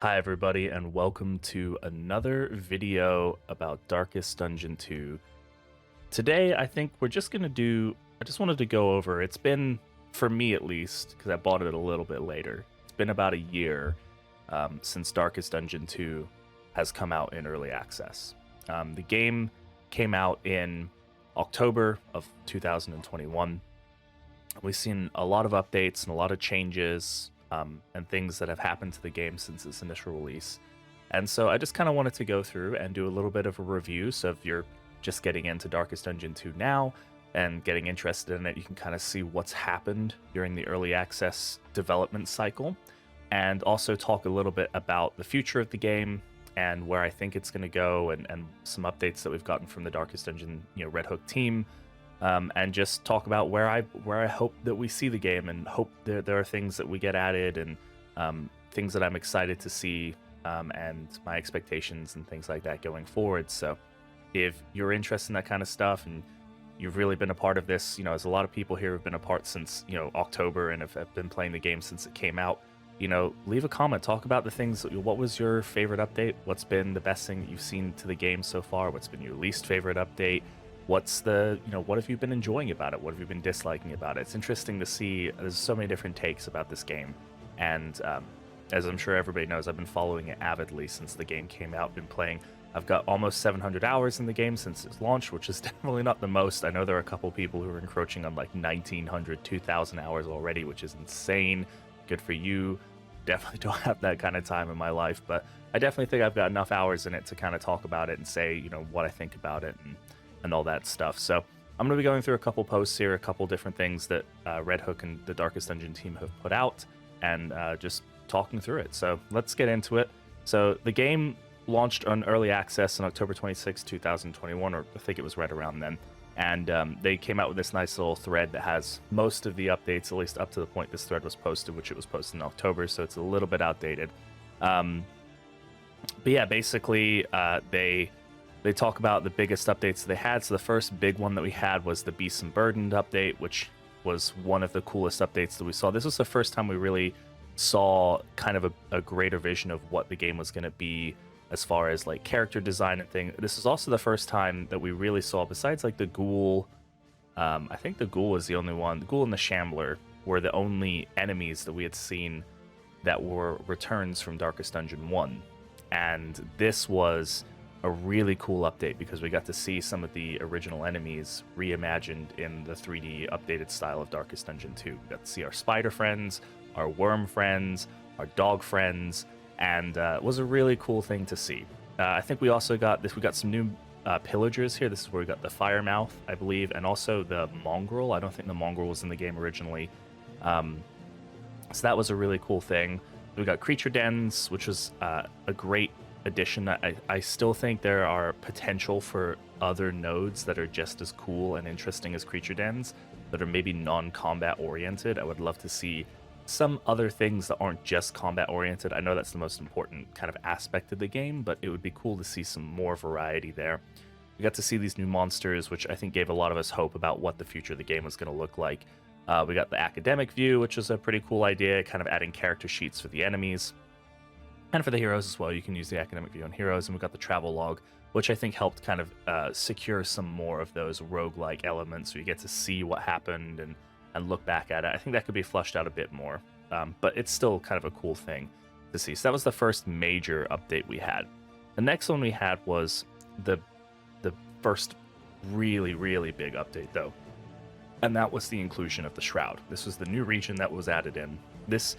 Hi everybody and welcome to another video about Darkest Dungeon 2. Today I think we're just going to I just wanted to go over, it's been, for me at least, because I bought it a little bit later, it's been about a year since Darkest Dungeon 2 has come out in early access. The game came out in October of 2021. We've seen a lot of updates and a lot of changes and things that have happened to the game since its initial release. And so I just kind of wanted to go through and do a little bit of a review. So if you're just getting into Darkest Dungeon 2 now and getting interested in it, you can kind of see what's happened during the early access development cycle, and also talk a little bit about the future of the game and where I think it's going to go, and some updates that we've gotten from the Darkest Dungeon, Red Hook team. And just talk about where I hope that we see the game, and hope there are things that we get added, and things that I'm excited to see, and my expectations and things like that going forward. So if you're interested in that kind of stuff and you've really been a part of this, there's a lot of people here who've been a part since October and have been playing the game since it came out. Leave a comment, talk about the things. What was your favorite update? What's been the best thing that you've seen to the game so far? What's been your least favorite update? What's the, what have you been enjoying about it? What have you been disliking about it? It's interesting to see. There's so many different takes about this game. And as I'm sure everybody knows, I've been following it avidly since the game came out. Been playing. I've got almost 700 hours in the game since its launch, which is definitely not the most. I know there are a couple people who are encroaching on like 1,900, 2,000 hours already, which is insane. Good for you. Definitely don't have that kind of time in my life, but I definitely think I've got enough hours in it to kind of talk about it and say, what I think about it and all that stuff. So I'm going to be going through a couple posts here, a couple different things that Red Hook and the Darkest Dungeon team have put out, and just talking through it. So let's get into it. So the game launched on early access on October 26, 2021, or I think it was right around then. And they came out with this nice little thread that has most of the updates, at least up to the point this thread was posted, which it was posted in October, so it's a little bit outdated. But yeah, basically they talk about the biggest updates they had. So the first big one that we had was the Beasts and Burdened update, which was one of the coolest updates that we saw. This was the first time we really saw kind of a greater vision of what the game was going to be as far as like character design and thing. This is also the first time that we really saw, besides like the Ghoul, I think the Ghoul was the only one. The Ghoul and the Shambler were the only enemies that we had seen that were returns from Darkest Dungeon 1. And this was a really cool update because we got to see some of the original enemies reimagined in the 3D updated style of Darkest Dungeon 2. We got to see our spider friends, our worm friends, our dog friends, and it was a really cool thing to see. I think we also got this. We got some new pillagers here. This is where we got the Firemouth, I believe, and also the Mongrel. I don't think the Mongrel was in the game originally. So that was a really cool thing. We got creature dens, which was a great addition. I still think there are potential for other nodes that are just as cool and interesting as creature dens that are maybe non-combat oriented. I would love to see some other things that aren't just combat oriented. I know that's the most important kind of aspect of the game, but it would be cool to see some more variety there. We got to see these new monsters, which I think gave a lot of us hope about what the future of the game was going to look like. We got the academic view, which is a pretty cool idea, kind of adding character sheets for the enemies. And for the heroes as well, you can use the academic view on heroes. And we got the travel log, which I think helped kind of secure some more of those roguelike elements, so you get to see what happened and look back at it. I think that could be flushed out a bit more, but it's still kind of a cool thing to see. So that was the first major update we had. The next one we had was the first really, really big update, though, and that was the inclusion of the Shroud. This was the new region that was added in. This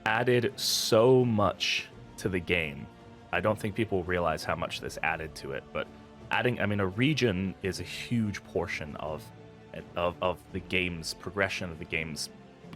added so much to the game. I don't think people realize how much this added to it, but adding, a region is a huge portion of the game's progression, of the game's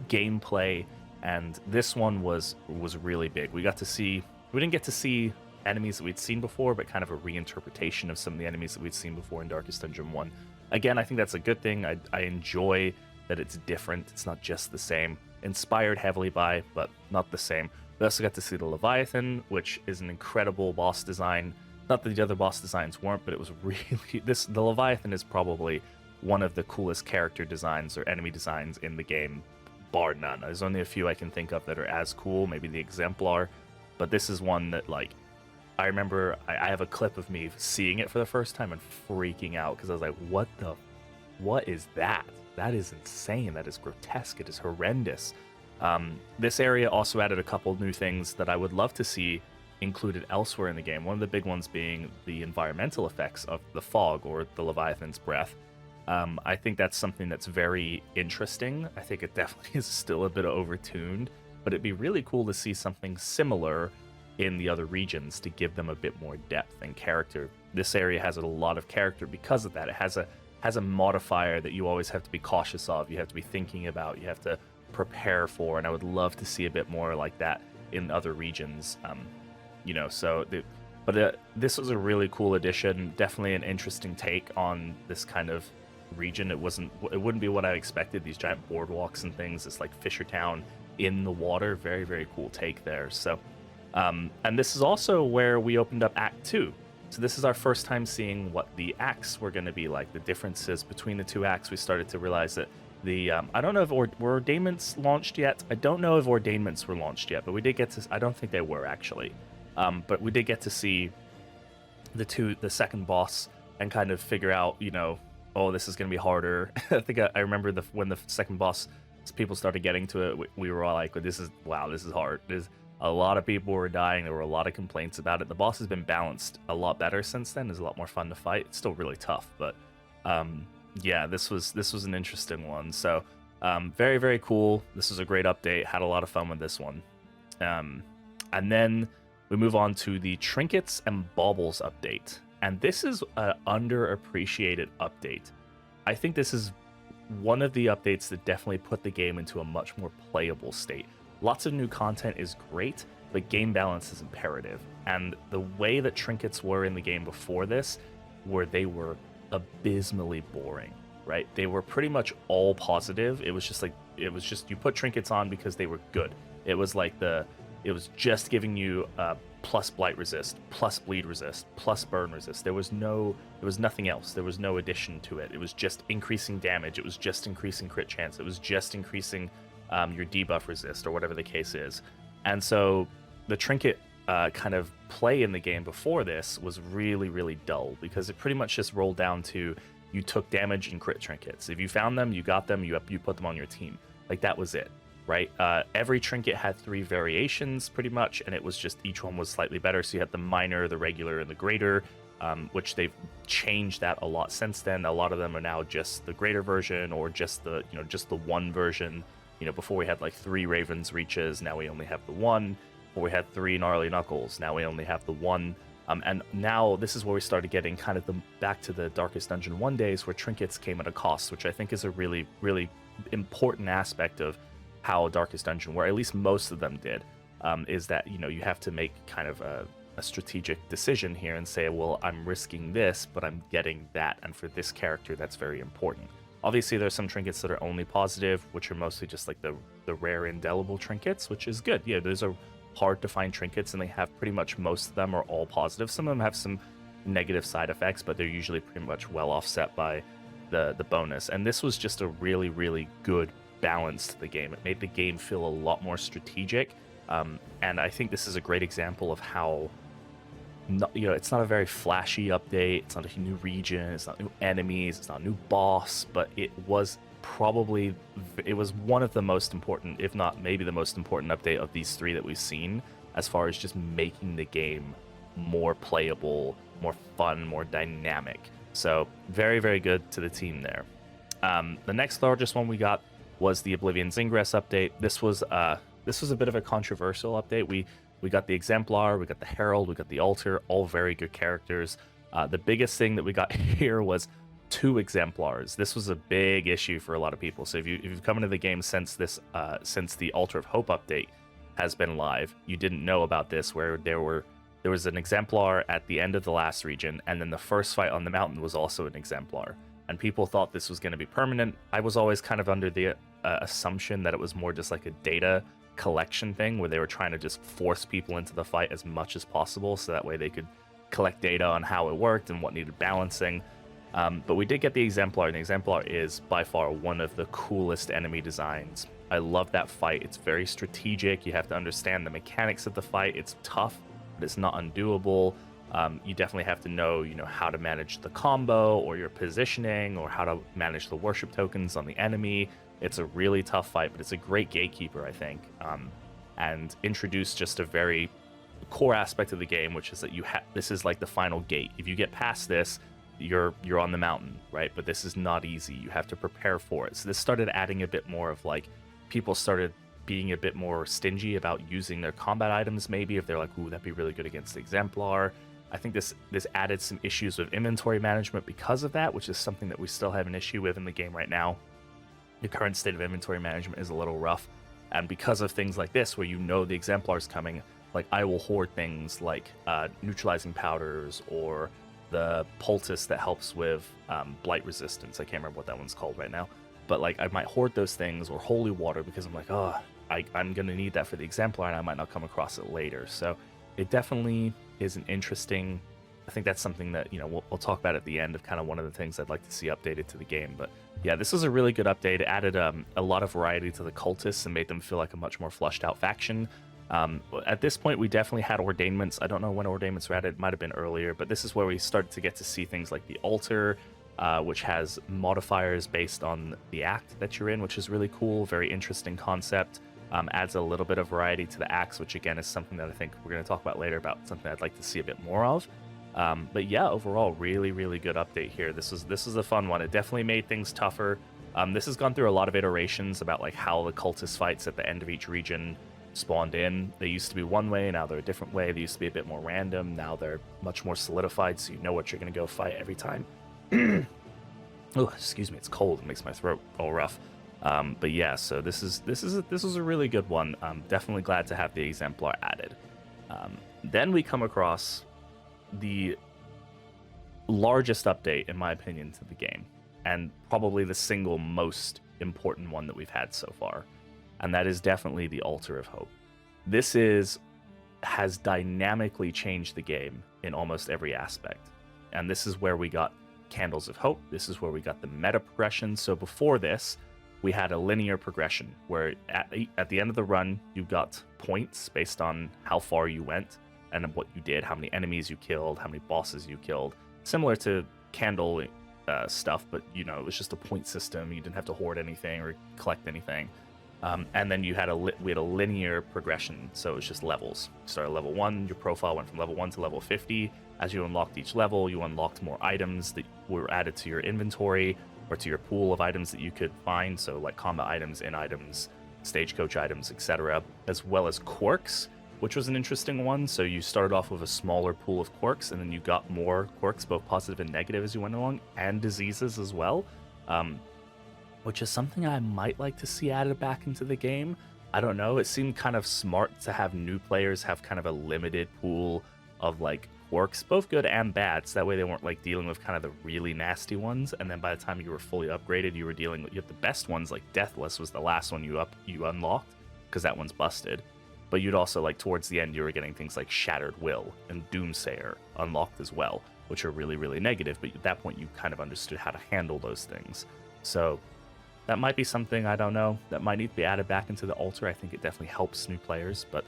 gameplay, and this one was really big. We didn't get to see enemies that we'd seen before, but kind of a reinterpretation of some of the enemies that we'd seen before in Darkest Dungeon 1. Again, I think that's a good thing. I enjoy that it's different. It's not just the same. Inspired heavily by, but not the same. We also got to see the Leviathan, which is an incredible boss design. Not that the other boss designs weren't, but it was really... The Leviathan is probably one of the coolest character designs or enemy designs in the game, bar none. There's only a few I can think of that are as cool, maybe the Exemplar, but this is one that, like, I remember I have a clip of me seeing it for the first time and freaking out because I was like, what is that? That is insane. That is grotesque. It is horrendous. This area also added a couple new things that I would love to see included elsewhere in the game. One of the big ones being the environmental effects of the fog or the Leviathan's breath. I think that's something that's very interesting. I think it definitely is still a bit overtuned, but it'd be really cool to see something similar in the other regions to give them a bit more depth and character. This area has a lot of character because of that. It has a modifier that you always have to be cautious of. You have to be thinking about. You have to prepare for, and I would love to see a bit more like that in other regions. This was a really cool addition. Definitely an interesting take on this kind of region. It wouldn't be what I expected. These giant boardwalks and things. It's like Fisher Town in the water. Very, very cool take there. So, and this is also where we opened up Act 2. So this is our first time seeing what the acts were going to be like, the differences between the two acts. We started to realize that I don't know if were ordainments launched yet. I don't know if ordainments were launched yet, but we did get to, I don't think they were actually. But we did get to see the second boss and kind of figure out, oh, this is going to be harder. I think I remember when the second boss, people started getting to it, we were all like, this is hard. A lot of people were dying. There were a lot of complaints about it. The boss has been balanced a lot better since then. It's a lot more fun to fight. It's still really tough, but yeah, this was an interesting one. So very, very cool. This was a great update. Had a lot of fun with this one. And then we move on to the Trinkets and Baubles update. And this is an underappreciated update. I think this is one of the updates that definitely put the game into a much more playable state. Lots of new content is great, but game balance is imperative. And the way that Trinkets were in the game before this, where they were abysmally boring, right? They were pretty much all positive. It was just you put Trinkets on because they were good. It was just giving you plus blight resist, plus bleed resist, plus burn resist. There was nothing else. There was no addition to it. It was just increasing damage. It was just increasing crit chance. It was just increasing your debuff resist or whatever the case is. And so the Trinket kind of play in the game before this was really, really dull because it pretty much just rolled down to you took damage and crit trinkets. If you found them, you got them, you put them on your team. Like, that was it, right? Every trinket had 3 variations pretty much, and it was just each one was slightly better. So you had the minor, the regular, and the greater, which they've changed that a lot since then. A lot of them are now just the greater version or just the one version. Before we had like 3 Ravens Reaches, now we only have the 1. Before we had 3 Gnarly Knuckles, now we only have the 1. And now this is where we started getting kind of back to the Darkest Dungeon 1 days, where trinkets came at a cost, which I think is a really, really important aspect of how Darkest Dungeon, where at least most of them did, is that, you have to make kind of a strategic decision here and say, well, I'm risking this, but I'm getting that. And for this character, that's very important. Obviously, there's some trinkets that are only positive, which are mostly just like the rare indelible trinkets, which is good. Yeah, those are hard to find trinkets, and they have pretty much most of them are all positive. Some of them have some negative side effects, but they're usually pretty much well offset by the bonus. And this was just a really, really good balance to the game. It made the game feel a lot more strategic, and I think this is a great example of how it's not a very flashy update. It's not a new region. It's not new enemies. It's not a new boss. But it was one of the most important, if not maybe the most important update of these 3 that we've seen, as far as just making the game more playable, more fun, more dynamic. So very, very good to the team there. The next largest one we got was the Oblivion's Ingress update. This was a bit of a controversial update. We got the Exemplar, we got the Herald, we got the Altar, all very good characters. The biggest thing that we got here was 2 Exemplars. This was a big issue for a lot of people. So if you've come into the game since the Altar of Hope update has been live, you didn't know about this, where there was an Exemplar at the end of the last region, and then the first fight on the mountain was also an Exemplar. And people thought this was going to be permanent. I was always kind of under the assumption that it was more just like a data collection thing, where they were trying to just force people into the fight as much as possible, so that way they could collect data on how it worked and what needed balancing. But we did get the Exemplar, and the Exemplar is by far one of the coolest enemy designs I love that fight. It's very strategic. You have to understand the mechanics of the fight. It's tough, but it's not undoable. You definitely have to know, how to manage the combo or your positioning or how to manage the worship tokens on the enemy. It's a really tough fight, but it's a great gatekeeper, I think, and introduce just a very core aspect of the game, which is that this is like the final gate. If you get past this, you're on the mountain, right? But this is not easy. You have to prepare for it. So this started adding a bit more of like, people started being a bit more stingy about using their combat items, maybe if they're like, ooh, that'd be really good against the Exemplar. I think this added some issues with inventory management because of that, which is something that we still have an issue with in the game right now. The current state of inventory management is a little rough, and because of things like this, where the Exemplar's coming, like I will hoard things like neutralizing powders or the poultice that helps with blight resistance. I can't remember what that one's called right now, but like I might hoard those things, or holy water, because I'm like, I'm gonna need that for the Exemplar, and I might not come across it later. So it definitely is an interesting. I think that's something that we'll talk about at the end of kind of one of the things I'd like to see updated to the game. But yeah, this was a really good update. It added a lot of variety to the cultists and made them feel like a much more fleshed out faction. At this point, we definitely had ordainments. I don't know when ordainments were added. It might have been earlier, but this is where we started to get to see things like the altar, which has modifiers based on the act that you're in, which is really cool. Very interesting concept. Adds a little bit of variety to the acts, which again is something that I think we're going to talk about later, about something I'd like to see a bit more of. But yeah, overall, really, really good update here. This is a fun one. It definitely made things tougher. This has gone through a lot of iterations about like how the cultist fights at the end of each region spawned in. They used to be one way, now they're a different way. They used to be a bit more random, now they're much more solidified, so you know what you're going to go fight every time. Oh, excuse me, it's cold. It makes my throat all rough. But yeah, so this is a really good one. I'm definitely glad to have the Exemplar added. Then we come across the largest update, in my opinion, to the game, and probably the single most important one that we've had so far, and that is definitely the Altar of Hope. This has dynamically changed the game in almost every aspect, and this is where we got Candles of Hope. This is where we got the meta progression. So before this, we had a linear progression where at the end of the run, you got points based on how far you went and what you did, how many enemies you killed, how many bosses you killed. Similar to Candle stuff, but it was just a point system. You didn't have to hoard anything or collect anything. And then we had a linear progression, so it was just levels. You started at level 1, your profile went from level 1 to level 50. As you unlocked each level, you unlocked more items that were added to your inventory or to your pool of items that you could find, so like combat items, in items, stagecoach items, etc., as well as quirks, which was an interesting one. So you started off with a smaller pool of quirks, and then you got more quirks, both positive and negative, as you went along, and diseases as well, which is something I might like to see added back into the game. I don't know, it seemed kind of smart to have new players have kind of a limited pool of like quirks, both good and bad, so that way they weren't like dealing with kind of the really nasty ones, and then by the time you were fully upgraded, you were dealing with the best ones. Like Deathless was the last one you unlocked, because that one's busted. But you'd also, like, towards the end, you were getting things like Shattered Will and Doomsayer unlocked as well, which are really, really negative, but at that point you kind of understood how to handle those things. So that might be something, I don't know, that might need to be added back into the altar. I think it definitely helps new players, but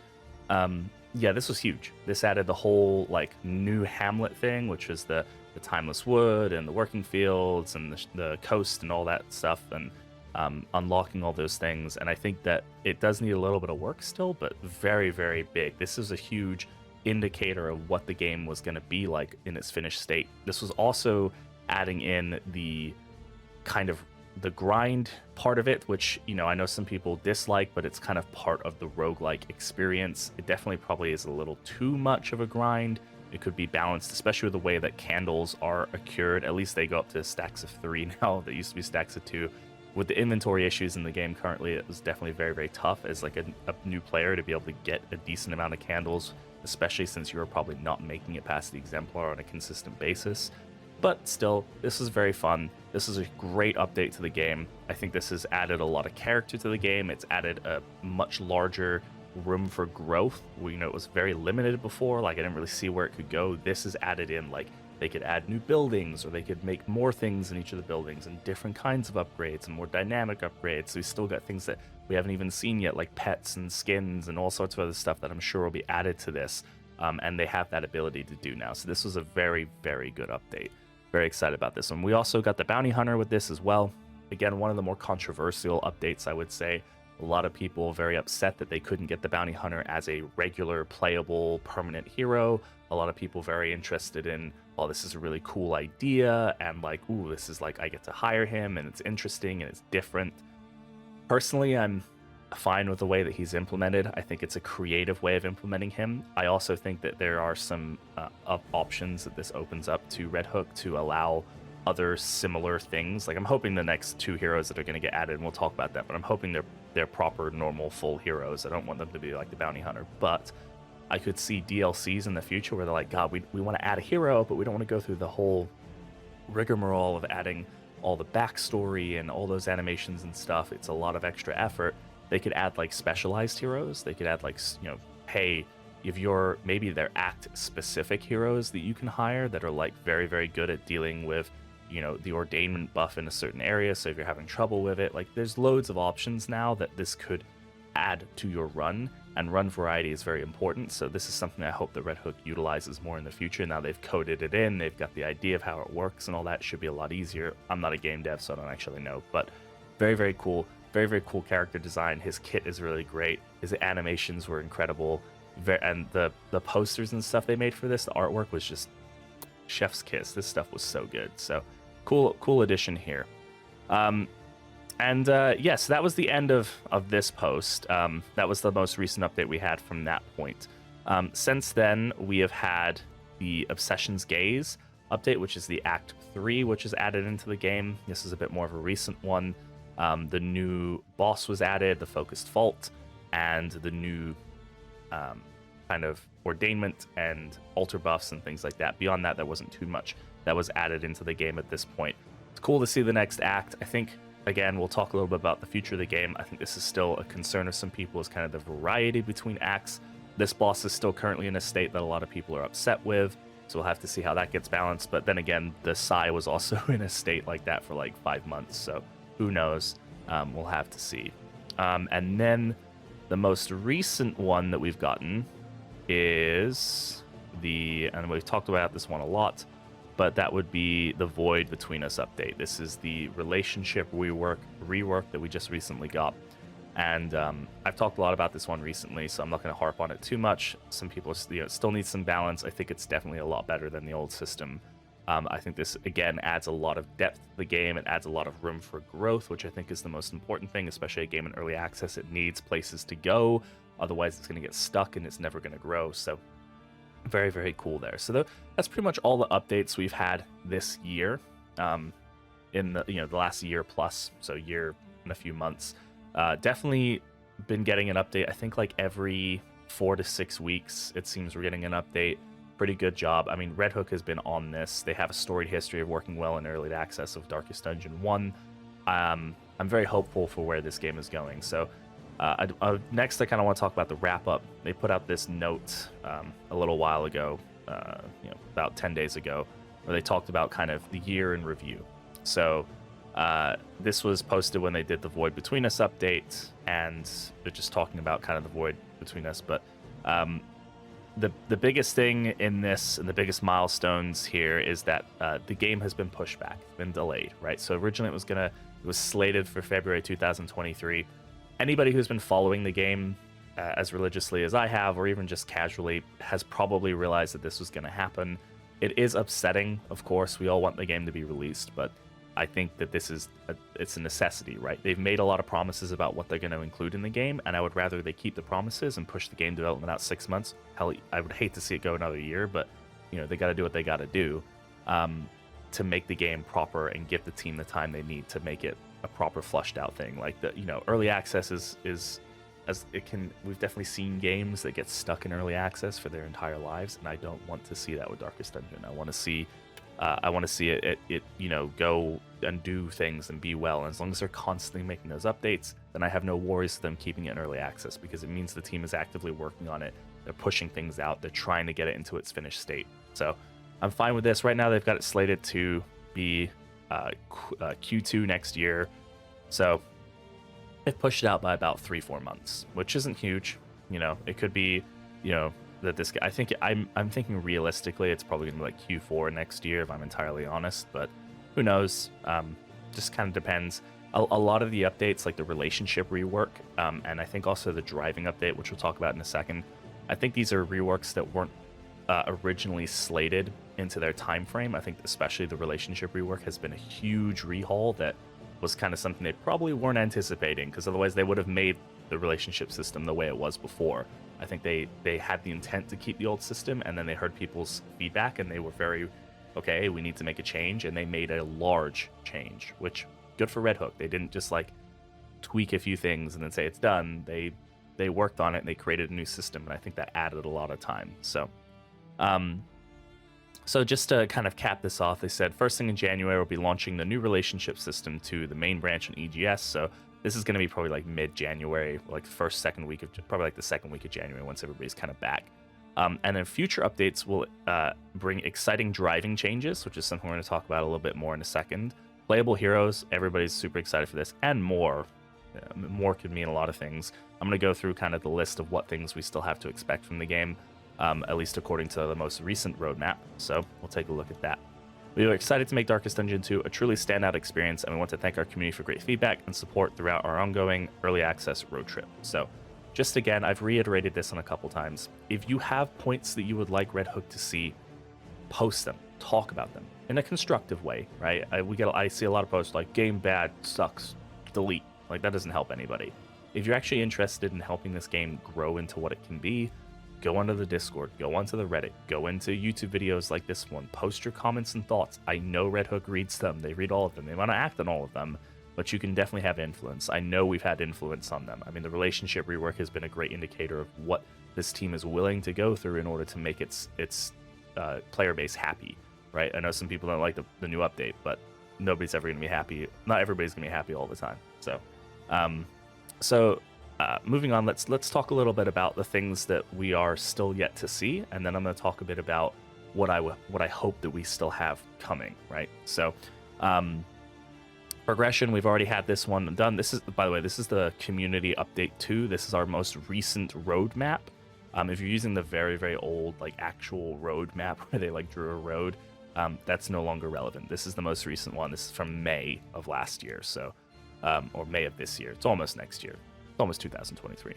yeah, this was huge. This added the whole like new hamlet thing, which was the timeless wood and the working fields and the coast and all that stuff, and unlocking all those things. And I think that it does need a little bit of work still, but very, very big. This is a huge indicator of what the game was going to be like in its finished state. This was also adding in the kind of the grind part of it, which, I know some people dislike, but it's kind of part of the roguelike experience. It definitely probably is a little too much of a grind. It could be balanced, especially with the way that candles are accrued. At least they go up to stacks of 3 now. They used to be stacks of 2. With the inventory issues in the game currently, it was definitely very, very tough as like a new player to be able to get a decent amount of candles, especially since you were probably not making it past the Exemplar on a consistent basis. But still, this is very fun. This is a great update to the game. I think this has added a lot of character to the game. It's added a much larger room for growth. It was very limited before. Like, I didn't really see where it could go. This has added in like they could add new buildings, or they could make more things in each of the buildings and different kinds of upgrades and more dynamic upgrades. So we still got things that we haven't even seen yet, like pets and skins and all sorts of other stuff that I'm sure will be added to this. And they have that ability to do now. So this was a very, very good update. Very excited about this one. We also got the bounty hunter with this as well. Again, one of the more controversial updates, I would say. A lot of people very upset that they couldn't get the bounty hunter as a regular playable permanent hero. A lot of people very interested in, oh, this is a really cool idea, and like, ooh, this is like, I get to hire him and it's interesting and it's different. Personally, I'm fine with the way that he's implemented. I think it's a creative way of implementing him. I also think that there are some options that this opens up to Red Hook to allow other similar things. Like, I'm hoping the next 2 heroes that are going to get added, and we'll talk about that, but I'm hoping they're proper, normal, full heroes. I don't want them to be like the bounty hunter, but I could see DLCs in the future where they're like, God, we want to add a hero, but we don't want to go through the whole rigmarole of adding all the backstory and all those animations and stuff. It's a lot of extra effort. They could add like specialized heroes. They could add like, you know, hey, if you're, maybe they're act specific heroes that you can hire that are like very, very good at dealing with, you know, the ordainment buff in a certain area. So if you're having trouble with it, like, there's loads of options now that this could add to your run, and run variety is very important. So this is something I hope that Red Hook utilizes more in the future. Now they've coded it in, they've got the idea of how it works and all that. Should be a lot easier. I'm not a game dev, so I don't actually know, but very, very cool. Very, very cool character design. His kit is really great. His animations were incredible. And the posters and stuff they made for this, the artwork was just chef's kiss. This stuff was so good. So cool addition here. Yes, that was the end of this post. That was the most recent update we had from that point. Since then, we have had the Obsession's Gaze update, which is the Act 3, which is added into the game. This is a bit more of a recent one. The new boss was added, the Focused Fault, and the new kind of ordainment and altar buffs and things like that. Beyond that, there wasn't too much that was added into the game at this point. It's cool to see the next act. I think, again, we'll talk a little bit about the future of the game. I think this is still a concern of some people, is kind of the variety between acts. This boss is still currently in a state that a lot of people are upset with, so we'll have to see how that gets balanced. But then again, the Psy was also in a state like that for like 5 months, so who knows? We'll have to see. And then the most recent one that we've gotten is and we've talked about this one a lot, but that would be the Void Between Us update. This is the relationship rework that we just recently got. And I've talked a lot about this one recently, so I'm not going to harp on it too much. Some people still need some balance. I think it's definitely a lot better than the old system. I think this, again, adds a lot of depth to the game. It adds a lot of room for growth, which I think is the most important thing, especially a game in early access. It needs places to go. Otherwise, it's going to get stuck and it's never going to grow. So very, very cool there. So that's pretty much all the updates we've had this year, in the last year plus, so year and a few months. Definitely been getting an update. I think like every 4 to 6 weeks, it seems we're getting an update. Pretty good job. I mean, Red Hook has been on this. They have a storied history of working well in early access of Darkest Dungeon 1. I'm very hopeful for where this game is going. So next, I kind of want to talk about the wrap-up. They put out this note a little while ago, about 10 days ago, where they talked about kind of the year in review. So this was posted when they did the Void Between Us update, and they're just talking about kind of the Void Between Us, but the biggest thing in this, and the biggest milestones here, is that the game has been pushed back, been delayed, right? So originally it was slated for February 2023. Anybody who's been following the game as religiously as I have, or even just casually, has probably realized that this was going to happen. It is upsetting, of course. We all want the game to be released, but I think that it's a necessity, right? They've made a lot of promises about what they're going to include in the game, and I would rather they keep the promises and push the game development out 6 months. Hell, I would hate to see it go another year, but they got to do what they got to do to make the game proper and give the team the time they need to make it a proper flushed out thing. Like early access is as it can. We've definitely seen games that get stuck in early access for their entire lives, and I don't want to see that with Darkest Dungeon. I want to see it go and do things and be well. And as long as they're constantly making those updates, then I have no worries with them keeping it in early access, because it means the team is actively working on it. They're pushing things out. They're trying to get it into its finished state. So I'm fine with this. Right now, they've got it slated to be Q2 next year. So they've pushed it out by about 3-4 months, which isn't huge. You know, it could be, you know, that this. I think I'm thinking realistically, it's probably gonna be like Q4 next year, if I'm entirely honest. But who knows? Just kind of depends. A lot of the updates, like the relationship rework, and I think also the driving update, which we'll talk about in a second. I think these are reworks that weren't originally slated into their time frame. I think especially the relationship rework has been a huge rehaul that was kind of something they probably weren't anticipating, because otherwise they would have made the relationship system the way it was before. I think they had the intent to keep the old system, and then they heard people's feedback and they were very, okay, we need to make a change, and they made a large change, which good for Red Hook. They didn't just like tweak a few things and then say it's done. They worked on it and they created a new system, and I think that added a lot of time. So just to kind of cap this off, they said first thing in January we'll be launching the new relationship system to the main branch on EGS. So this is going to be probably like mid-January, like second week of, probably like the second week of January once everybody's kind of back. And then future updates will bring exciting driving changes, which is something we're going to talk about a little bit more in a second. Playable heroes, everybody's super excited for this, and more. More could mean a lot of things. I'm going to go through kind of the list of what things we still have to expect from the game, at least according to the most recent roadmap. So we'll take a look at that. We are excited to make Darkest Dungeon 2 a truly standout experience, and we want to thank our community for great feedback and support throughout our ongoing early access road trip. So just again, I've reiterated this on a couple times. If you have points that you would like Red Hook to see, post them, talk about them in a constructive way, right? I see a lot of posts like game bad, sucks, delete. Like that doesn't help anybody. If you're actually interested in helping this game grow into what it can be, go onto the Discord, go onto the Reddit, go into YouTube videos like this one, post your comments and thoughts. I know Red Hook reads them, they read all of them, they want to act on all of them, but you can definitely have influence. I know we've had influence on them. I mean, the relationship rework has been a great indicator of what this team is willing to go through in order to make its player base happy, right? I know some people don't like the new update, but nobody's ever going to be happy. Not everybody's going to be happy all the time. So, moving on, let's talk a little bit about the things that we are still yet to see, and then I'm going to talk a bit about what I hope that we still have coming, right? So, progression, we've already had this one done. This is, by the way, this is the community update 2. This is our most recent roadmap. If you're using the very, very old, like actual roadmap where they like drew a road, that's no longer relevant. This is the most recent one. This is from May of last year, so or May of this year. It's almost next year. It's almost 2023,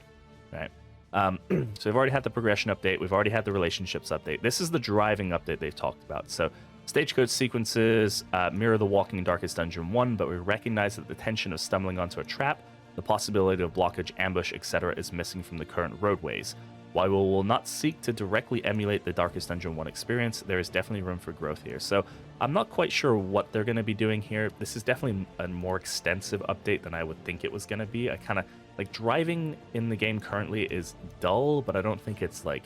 right? So we've already had the progression update. We've already had the relationships update. This is the driving update they've talked about. So stagecoach sequences mirror the walking in Darkest Dungeon 1, but we recognize that the tension of stumbling onto a trap, the possibility of blockage, ambush, etc. is missing from the current roadways. While we will not seek to directly emulate the Darkest Dungeon 1 experience, there is definitely room for growth here. So I'm not quite sure what they're going to be doing here. This is definitely a more extensive update than I would think it was going to be. I kind of like driving in the game currently is dull, but I don't think it's like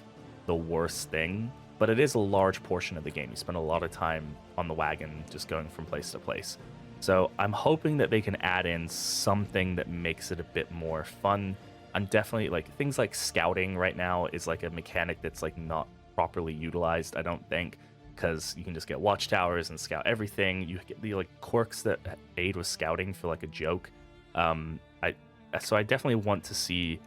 the worst thing. But it is a large portion of the game. You spend a lot of time on the wagon just going from place to place. So I'm hoping that they can add in something that makes it a bit more fun. I'm definitely like things like scouting right now is like a mechanic that's like not properly utilized, I don't think, because you can just get watchtowers and scout everything. You get the like quirks that aid with scouting for like a joke. So I definitely want to see,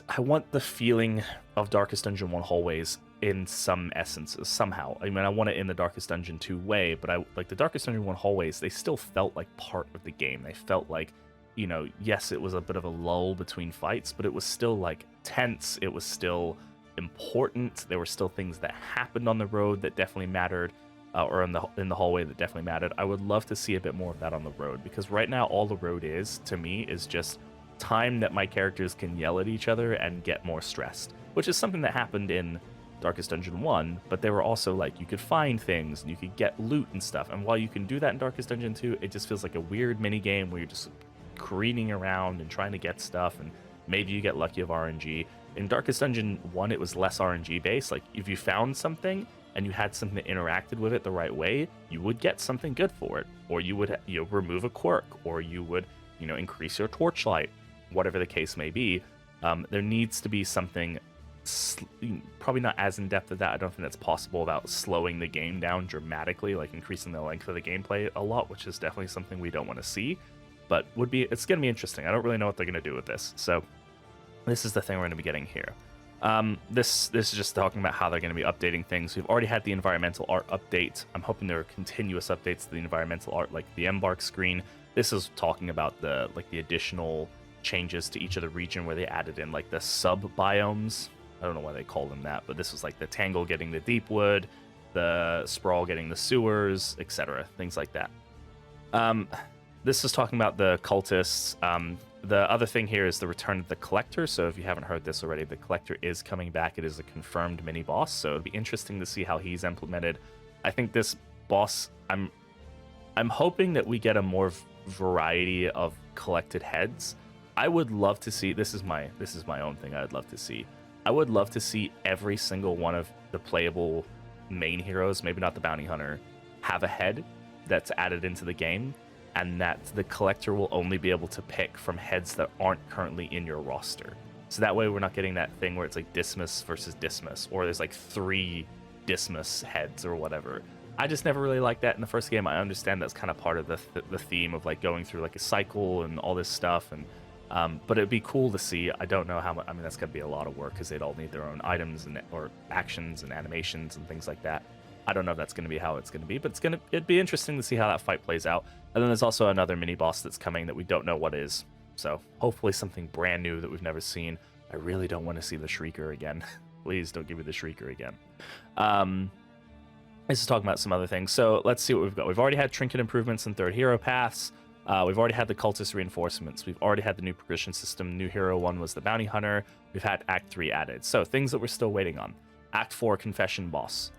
I want the feeling of Darkest Dungeon 1 hallways in some essences somehow. I mean, I want it in the Darkest Dungeon 2 way, but I like the Darkest Dungeon 1 hallways, they still felt like part of the game. They felt like, you know, yes, it was a bit of a lull between fights, but it was still like tense. It was still important. There were still things that happened on the road that definitely mattered, or in the hallway that definitely mattered. I would love to see a bit more of that on the road, because right now all the road is, to me, is just time that my characters can yell at each other and get more stressed, which is something that happened in Darkest Dungeon 1, but they were also like, you could find things and you could get loot and stuff. And while you can do that in Darkest Dungeon 2, it just feels like a weird mini game where you're just careening around and trying to get stuff, and maybe you get lucky of RNG. In Darkest Dungeon 1, it was less RNG based. Like if you found something and you had something that interacted with it the right way, you would get something good for it, or you would remove a quirk, or you would increase your torchlight, whatever the case may be. There needs to be something probably not as in depth as that. I don't think that's possible without slowing the game down dramatically, like increasing the length of the gameplay a lot, which is definitely something we don't want to see. But it's going to be interesting. I don't really know what they're going to do with this. So this is the thing we're going to be getting here. This is just talking about how they're going to be updating things. We've already had the environmental art update. I'm hoping there are continuous updates to the environmental art, like the embark screen. This is talking about the additional changes to each of the region where they added in like the sub biomes. I don't know why they call them that, but this was like the Tangle getting the deep wood, the Sprawl getting the sewers, etc. Things like that. This is talking about the cultists. The other thing here is the return of the Collector. So if you haven't heard this already, the Collector is coming back. It is a confirmed mini boss, so it'll be interesting to see how he's implemented. I think this boss, I'm hoping that we get a more variety of collected heads. I would love to see, this is my own thing I'd love to see. I would love to see every single one of the playable main heroes, maybe not the bounty hunter, have a head that's added into the game, and that the collector will only be able to pick from heads that aren't currently in your roster. So that way we're not getting that thing where it's like Dismas versus Dismas, or there's like 3 Dismas heads or whatever. I just never really liked that in the first game. I understand that's kind of part of the theme of like going through like a cycle and all this stuff, and but it'd be cool to see. I don't know how much. I mean, that's gonna be a lot of work because they'd all need their own items and or actions and animations and things like that. I don't know if that's going to be how it's going to be, but it'd be interesting to see how that fight plays out. And then there's also another mini boss that's coming that we don't know what is. So hopefully something brand new that we've never seen. I really don't want to see the Shrieker again. Please don't give me the Shrieker again. This is talking about some other things. So let's see what we've got. We've already had trinket improvements in third hero paths. We've already had the cultist reinforcements. We've already had the new progression system. New hero 1 was the bounty hunter. We've had Act 3 added. So things that we're still waiting on. Act 4 confession boss.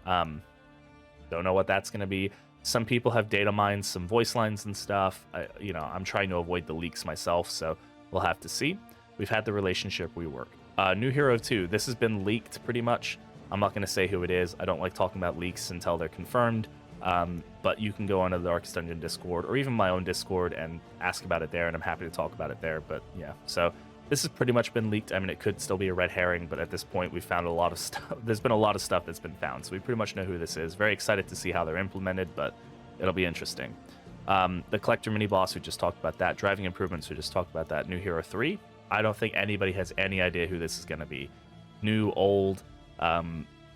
Don't know what that's going to be. Some people have data mines, some voice lines and stuff. I'm trying to avoid the leaks myself, so we'll have to see. We've had the relationship rework. New Hero 2. This has been leaked pretty much. I'm not going to say who it is. I don't like talking about leaks until they're confirmed. But you can go onto the Darkest Dungeon Discord, or even my own Discord, and ask about it there, and I'm happy to talk about it there. But yeah, so this has pretty much been leaked. I mean, it could still be a red herring, but at this point, we've found a lot of stuff. There's been a lot of stuff that's been found, so we pretty much know who this is. Very excited to see how they're implemented, but it'll be interesting. The Collector mini-boss, we just talked about that. Driving improvements, we just talked about that. New Hero 3, I don't think anybody has any idea who this is going to be. New, old,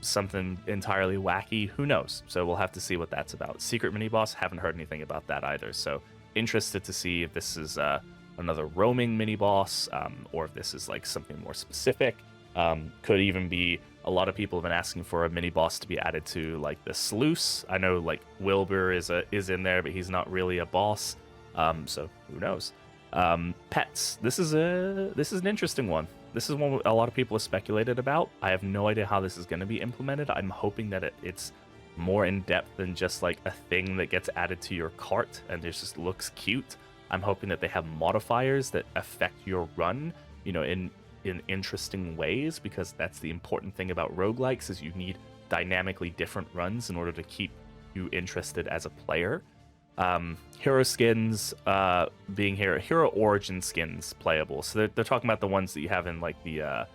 something entirely wacky, who knows? So we'll have to see what that's about. Secret mini-boss, haven't heard anything about that either, so interested to see if this is another roaming mini-boss, or if this is like something more specific. Could even be, a lot of people have been asking for a mini-boss to be added to like the sluice. I know like Wilbur is in there, but he's not really a boss, so who knows. Pets, this is an interesting one. This is one a lot of people have speculated about. I have no idea how this is going to be implemented. I'm hoping that it's more in depth than just like a thing that gets added to your cart and it just looks cute. I'm hoping that they have modifiers that affect your run, in interesting ways, because that's the important thing about roguelikes, is you need dynamically different runs in order to keep you interested as a player. Hero skins being hero origin skins playable. So they're talking about the ones that you have in like the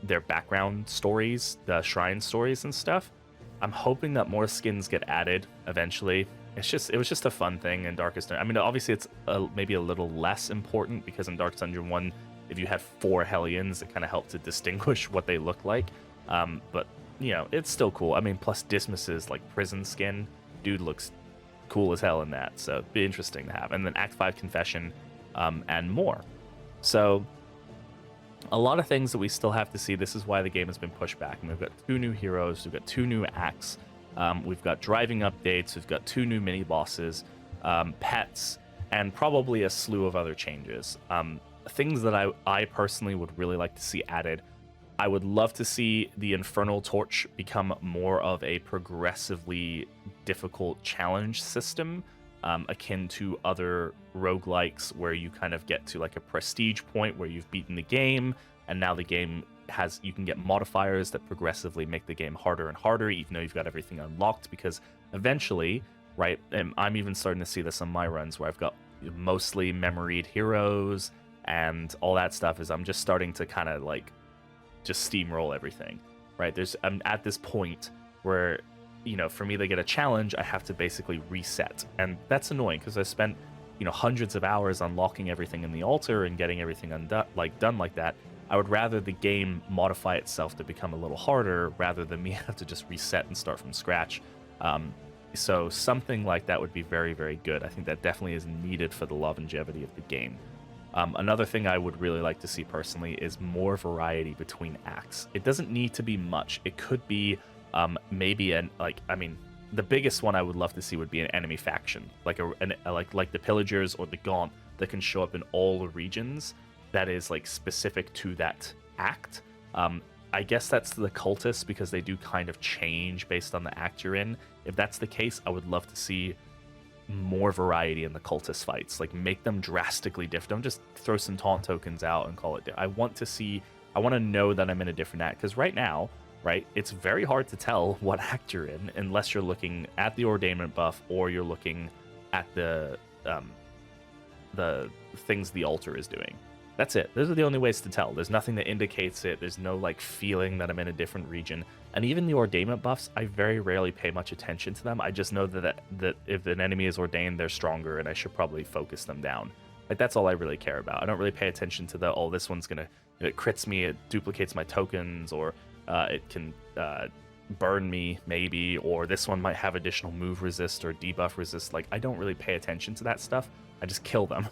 their background stories, the shrine stories and stuff. I'm hoping that more skins get added eventually. It was just a fun thing in Darkest Dungeon. I mean, obviously it's maybe a little less important because in Darkest Dungeon 1, if you had 4 Hellions, it kind of helped to distinguish what they look like. But it's still cool. I mean, plus Dismas's like prison skin, dude looks cool as hell in that, so it'd be interesting to have. And then Act 5 confession, and more. So a lot of things that we still have to see. This is why the game has been pushed back. And we've got 2 new heroes, we've got 2 new acts, we've got driving updates, we've got 2 new mini bosses, pets, and probably a slew of other changes. Things that I personally would really like to see added. I would love to see the Infernal Torch become more of a progressively difficult challenge system, akin to other roguelikes where you kind of get to like a prestige point where you've beaten the game, and now the game you can get modifiers that progressively make the game harder and harder, even though you've got everything unlocked, because eventually, right, and I'm even starting to see this on my runs where I've got mostly memoried heroes and all that stuff, is I'm just starting to kind of like just steamroll everything, right? I'm at this point where, for me to get a challenge, I have to basically reset, and that's annoying because I spent hundreds of hours unlocking everything in the altar and getting everything done like that. I would rather the game modify itself to become a little harder rather than me have to just reset and start from scratch. So something like that would be very, very good. I think that definitely is needed for the longevity of the game. Another thing I would really like to see personally is more variety between acts. It doesn't need to be much. It could be maybe the biggest one I would love to see would be an enemy faction, like the Pillagers or the Gaunt, that can show up in all the regions. That is like specific to that act. I guess that's the Cultists because they do kind of change based on the act you're in. If that's the case, I would love to see more variety in the Cultist fights. Like, make them drastically different. Don't just throw some taunt tokens out and call it. I want to know that I'm in a different act, because right now, right, it's very hard to tell what act you're in unless you're looking at the ordainment buff or you're looking at the things the altar is doing. That's it. Those are the only ways to tell. There's nothing that indicates it. There's no like feeling that I'm in a different region. And even the ordainment buffs, I very rarely pay much attention to them. I just know that if an enemy is ordained, they're stronger, and I should probably focus them down. Like, that's all I really care about. I don't really pay attention to this one's gonna, it crits me, it duplicates my tokens, or it can burn me maybe, or this one might have additional move resist or debuff resist. Like, I don't really pay attention to that stuff. I just kill them.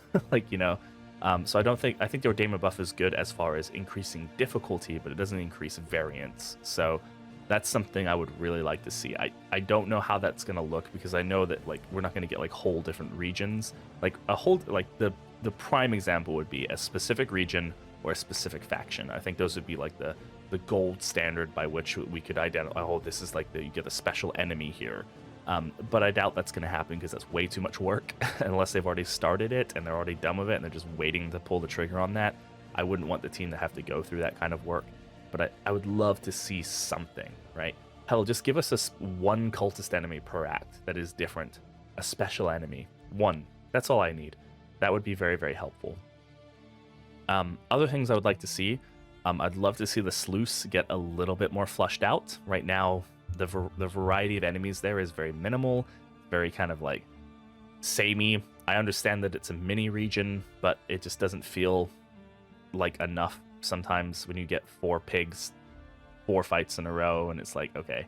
So I think the ordainment buff is good as far as increasing difficulty, but it doesn't increase variance. So that's something I would really like to see. I don't know how that's going to look, because I know that like we're not going to get like whole different regions. Like the prime example would be a specific region or a specific faction. I think those would be like the gold standard by which we could identify, oh, this is like you get a special enemy here. But I doubt that's going to happen, because that's way too much work unless they've already started it and they're already done with it and they're just waiting to pull the trigger on that. I wouldn't want the team to have to go through that kind of work, but I would love to see something, right? Hell, just give us one cultist enemy per act that is different. A special enemy. One. That's all I need. That would be very, very helpful. Other things I would like to see, I'd love to see the sluice get a little bit more flushed out. Right now, the variety of enemies there is very minimal, very kind of like samey. I understand that it's a mini region, but it just doesn't feel like enough sometimes when you get 4 pigs, 4 fights in a row, and it's like, okay,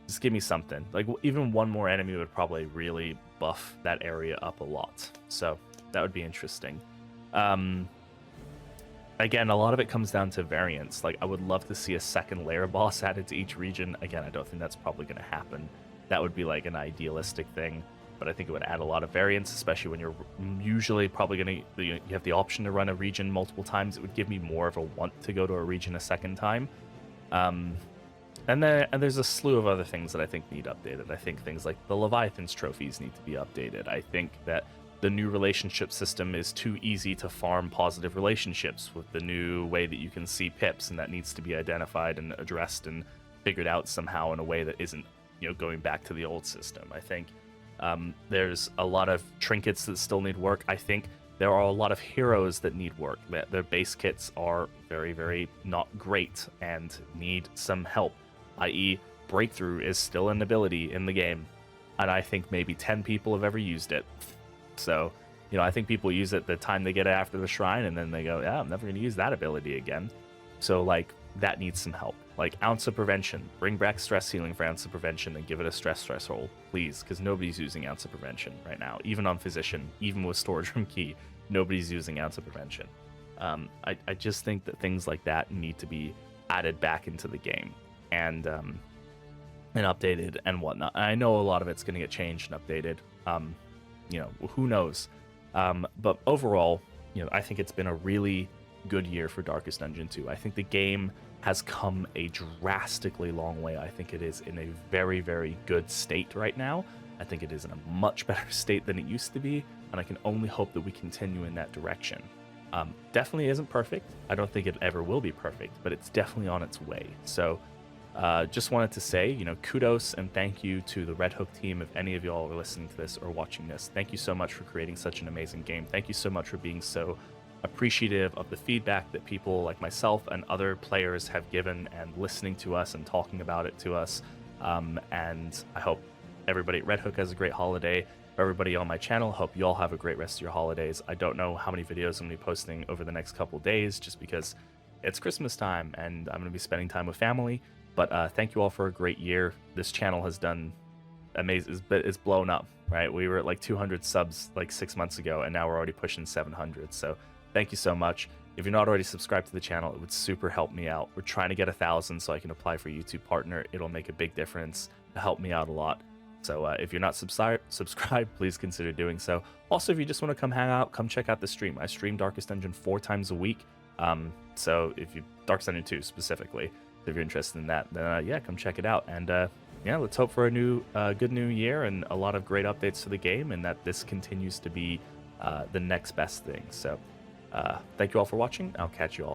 just give me something. Like, even one more enemy would probably really buff that area up a lot. So that would be interesting. Again, a lot of it comes down to variance. Like, I would love to see a second lair boss added to each region. Again, I don't think that's probably going to happen. That would be like an idealistic thing, but I think it would add a lot of variance, especially when you're usually probably going to, you have the option to run a region multiple times. It would give me more of a want to go to a region a second time. And there's a slew of other things that I think need updated. I think things like the Leviathan's trophies need to be updated. I think that the new relationship system is too easy to farm positive relationships with the new way that you can see pips, and that needs to be identified and addressed and figured out somehow in a way that isn't, going back to the old system. I think there's a lot of trinkets that still need work. I think there are a lot of heroes that need work. Their base kits are very, very not great and need some help, i.e. Breakthrough is still an ability in the game, and I think maybe 10 people have ever used it. So, I think people use it the time they get it after the shrine, and then they go, yeah, I'm never going to use that ability again. So, like, that needs some help. Like, Ounce of Prevention. Bring back stress healing for Ounce of Prevention and give it a stress threshold, please, because nobody's using Ounce of Prevention right now. Even on Physician, even with Storage Room Key, nobody's using Ounce of Prevention. I just think that things like that need to be added back into the game and updated and whatnot. And I know a lot of it's going to get changed and updated. Who knows? But overall, I think it's been a really good year for Darkest Dungeon 2. I think the game has come a drastically long way. I think it is in a very, very good state right now. I think it is in a much better state than it used to be, and I can only hope that we continue in that direction. Definitely isn't perfect. I don't think it ever will be perfect, but it's definitely on its way. So just wanted to say, kudos and thank you to the Red Hook team. If any of y'all are listening to this or watching this, thank you so much for creating such an amazing game. Thank you so much for being so appreciative of the feedback that people like myself and other players have given and listening to us and talking about it to us. And I hope everybody at Red Hook has a great holiday. For everybody on my channel, hope you all have a great rest of your holidays. I don't know how many videos I'm going to be posting over the next couple days just because it's Christmas time and I'm going to be spending time with family. But thank you all for a great year. This channel has done amazing. It's blown up, right? We were at like 200 subs like 6 months ago, and now we're already pushing 700. So thank you so much. If you're not already subscribed to the channel, it would super help me out. We're trying to get 1,000 so I can apply for YouTube Partner. It'll make a big difference to help me out a lot. So if you're not subscribed, please consider doing so. Also, if you just want to come hang out, come check out the stream. I stream Darkest Dungeon 4 times a week. So if you Darkest Dungeon 2 specifically, if you're interested in that, then yeah, come check it out. And yeah, let's hope for a good new year and a lot of great updates to the game, and that this continues to be the next best thing. So thank you all for watching. I'll catch you all.